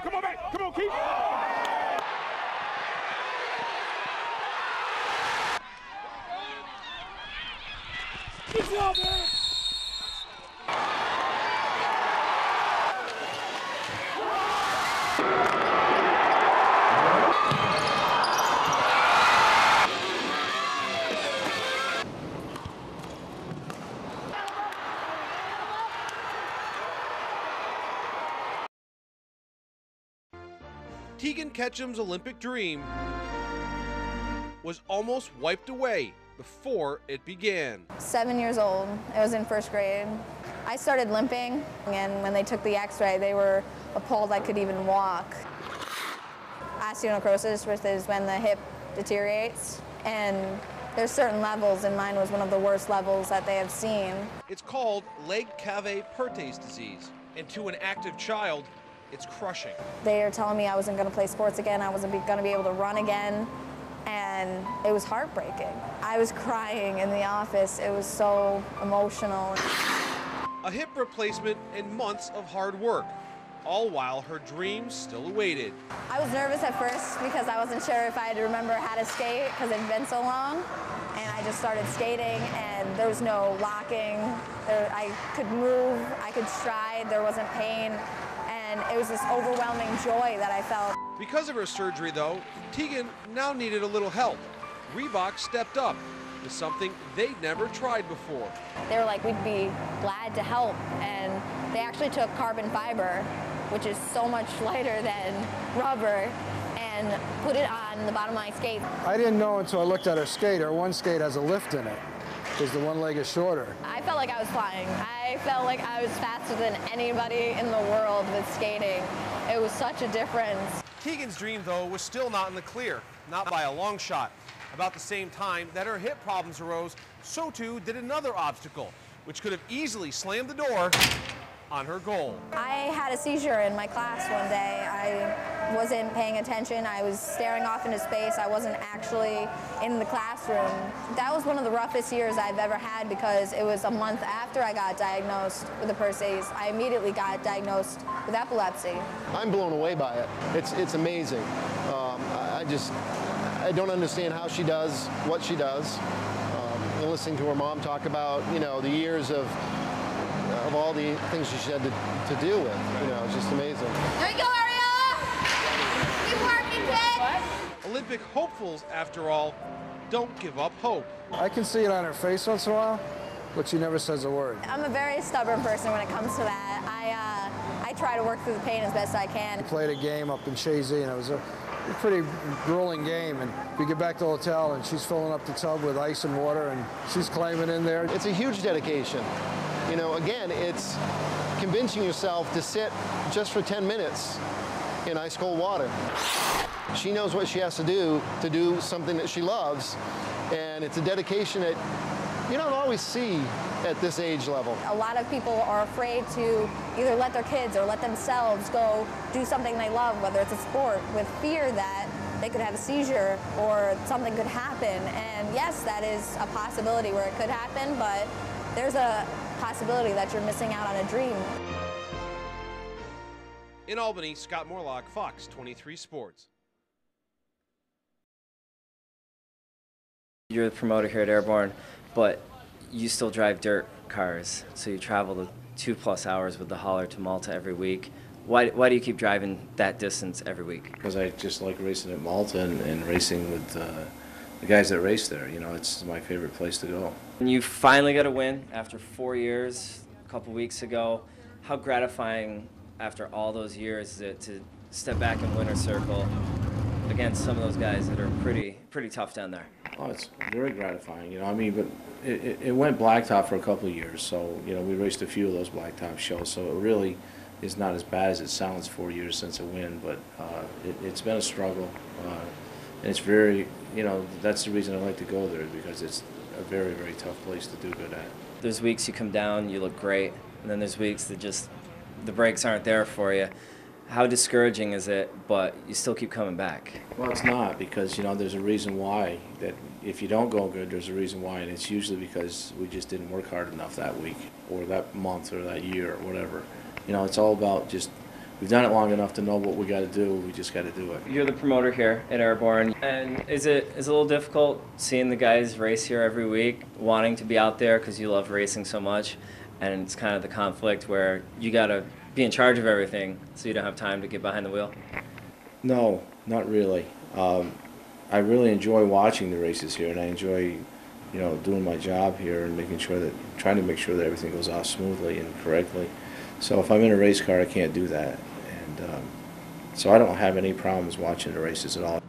Come on back. Come on, keep. Good job, man. Tegan Ketchum's Olympic dream was almost wiped away before it began. 7 years old. I was in first grade. I started limping, and when they took the x-ray, they were appalled I could even walk. Osteonecrosis, which is when the hip deteriorates, and there's certain levels, and mine was one of the worst levels that they have seen. It's called Legg-Calvé-Perthes disease, and to an active child, it's crushing. They are telling me I wasn't going to play sports again, I wasn't going to be able to run again, and it was heartbreaking. I was crying in the office. It was so emotional. A hip replacement and months of hard work, all while her dreams still awaited. I was nervous at first because I wasn't sure if I'd remember how to skate because it had been so long, and I just started skating, and there was no locking. I could move, I could stride, there wasn't pain. And it was this overwhelming joy that I felt. Because of her surgery, though, Tegan now needed a little help. Reebok stepped up with something they'd never tried before. They were like, we'd be glad to help, and they actually took carbon fiber, which is so much lighter than rubber, and put it on the bottom of my skate. I didn't know until I looked at her skate. Her one skate has a lift in it, because the one leg is shorter. I felt like I was flying. I felt like I was faster than anybody in the world with skating. It was such a difference. Tegan's dream, though, was still not in the clear, not by a long shot. About the same time that her hip problems arose, so too did another obstacle, which could have easily slammed the door on her goal. I had a seizure in my class one day. I wasn't paying attention. I was staring off into space. I wasn't actually in the classroom. That was one of the roughest years I've ever had because it was a month after I got diagnosed with the Perthes. I immediately got diagnosed with epilepsy. I'm blown away by it. It's amazing. I don't understand how she does what she does. And listening to her mom talk about, the years of all the things she had to deal with, it's just amazing. There you go, Ariella! Keep working, kid! Olympic hopefuls, after all, don't give up hope. I can see it on her face once in a while, but she never says a word. I'm a very stubborn person when it comes to that. I try to work through the pain as best I can. We played a game up in Chazy, and it was a pretty grueling game, and we get back to the hotel, and she's filling up the tub with ice and water, and she's climbing in there. It's a huge dedication. Again, it's convincing yourself to sit just for 10 minutes in ice cold water. She knows what she has to do something that she loves, and it's a dedication that you don't always see at this age level. A lot of people are afraid to either let their kids or let themselves go do something they love, whether it's a sport, with fear that they could have a seizure or something could happen. And yes, that is a possibility where it could happen, but there's a possibility that you're missing out on a dream. In Albany, Scott Morlock, Fox 23 Sports. You're the promoter here at Airborne, but you still drive dirt cars, so you travel the 2+ hours with the hauler to Malta every week. Why do you keep driving that distance every week? Because I just like racing at Malta and racing with the guys that race there. It's my favorite place to go. And you finally got a win after 4 years, a couple weeks ago. How gratifying after all those years is it to step back in winner's circle against some of those guys that are pretty tough down there? Oh, it's very gratifying, but it went blacktop for a couple of years, so, we raced a few of those blacktop shows, so it really is not as bad as it sounds 4 years since a win, but it's been a struggle, and it's very, that's the reason I like to go there, because it's a very, very tough place to do good at. There's weeks you come down, you look great, and then there's weeks that the brakes aren't there for you. How discouraging is it, but you still keep coming back? Well, it's not, because, there's a reason why. That if you don't go good, there's a reason why, and it's usually because we just didn't work hard enough that week, or that month, or that year, or whatever. It's all about just we've done it long enough to know what we got to do. We just got to do it. You're the promoter here at Airborne, and is it a little difficult seeing the guys race here every week, wanting to be out there because you love racing so much, and it's kind of the conflict where you got to be in charge of everything so you don't have time to get behind the wheel? No, not really. I really enjoy watching the races here, and I enjoy, you know, doing my job here and trying to make sure that everything goes off smoothly and correctly. So if I'm in a race car, I can't do that, and so I don't have any problems watching the races at all.